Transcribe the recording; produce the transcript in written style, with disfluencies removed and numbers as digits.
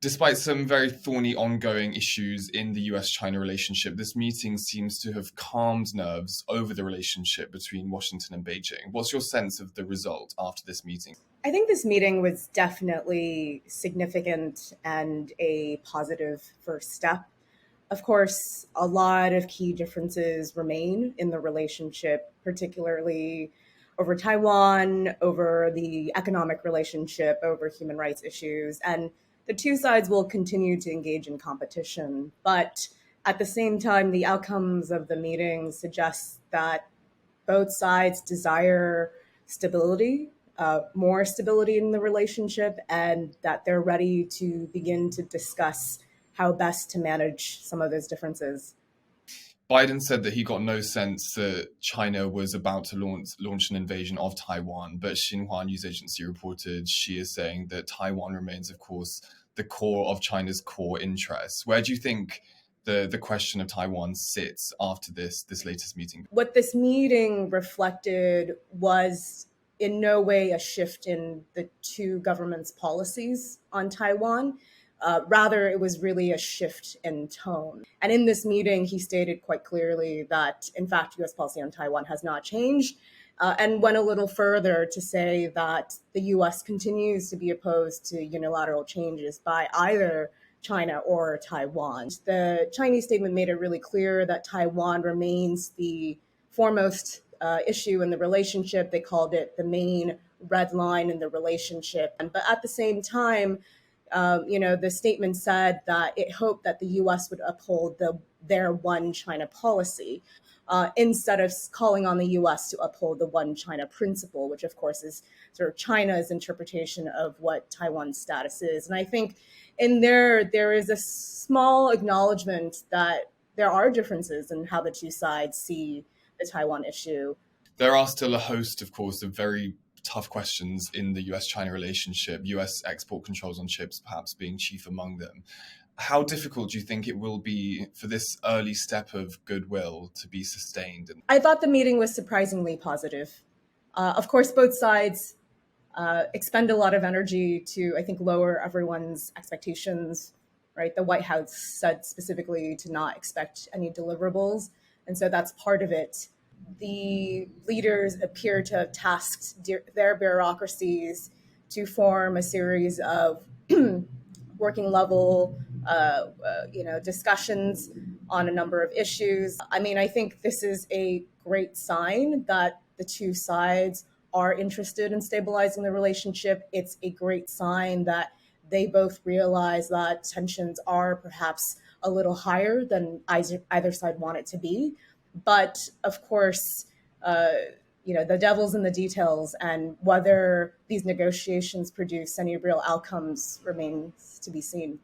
Despite some very thorny ongoing issues in the US-China relationship, this meeting seems to have calmed nerves over the relationship between Washington and Beijing. What's your sense of the result after this meeting? I think this meeting was definitely significant and a positive first step. Of course, a lot of key differences remain in the relationship, particularly over Taiwan, over the economic relationship, over human rights issues. And the two sides will continue to engage in competition. But at the same time, the outcomes of the meeting suggest that both sides desire stability, more stability in the relationship, and that they're ready to begin to discuss how best to manage some of those differences. Biden said that he got no sense that China was about to launch an invasion of Taiwan, but Xinhua news agency reported Xi is saying that Taiwan remains, of course, the core of China's core interests. Where do you think the question of Taiwan sits after this latest meeting? What this meeting reflected was in no way a shift in the two governments' policies on Taiwan. Rather, it was really a shift in tone. And in this meeting, he stated quite clearly that, in fact, US policy on Taiwan has not changed, and went a little further to say that the US continues to be opposed to unilateral changes by either China or Taiwan. The Chinese statement made it really clear that Taiwan remains the foremost issue in the relationship. They called it the main red line in the relationship. But at the same time, the statement said that it hoped that the U.S. would uphold their one China policy instead of calling on the U.S. to uphold the one China principle, which of course is sort of China's interpretation of what Taiwan's status is. And I think in there is a small acknowledgement that there are differences in how the two sides see the Taiwan issue. There are still a host, of course, of very tough questions in the US-China relationship, US export controls on chips perhaps being chief among them. How difficult do you think it will be for this early step of goodwill to be sustained? I thought the meeting was surprisingly positive. Of course, both sides expend a lot of energy to, I think, lower everyone's expectations, right? The White House said specifically to not expect any deliverables. And so that's part of it. The leaders appear to have tasked their bureaucracies to form a series of working level, discussions on a number of issues. I mean, I think this is a great sign that the two sides are interested in stabilizing the relationship. It's a great sign that they both realize that tensions are perhaps a little higher than either side want it to be. But of course, the devil's in the details, and whether these negotiations produce any real outcomes remains to be seen.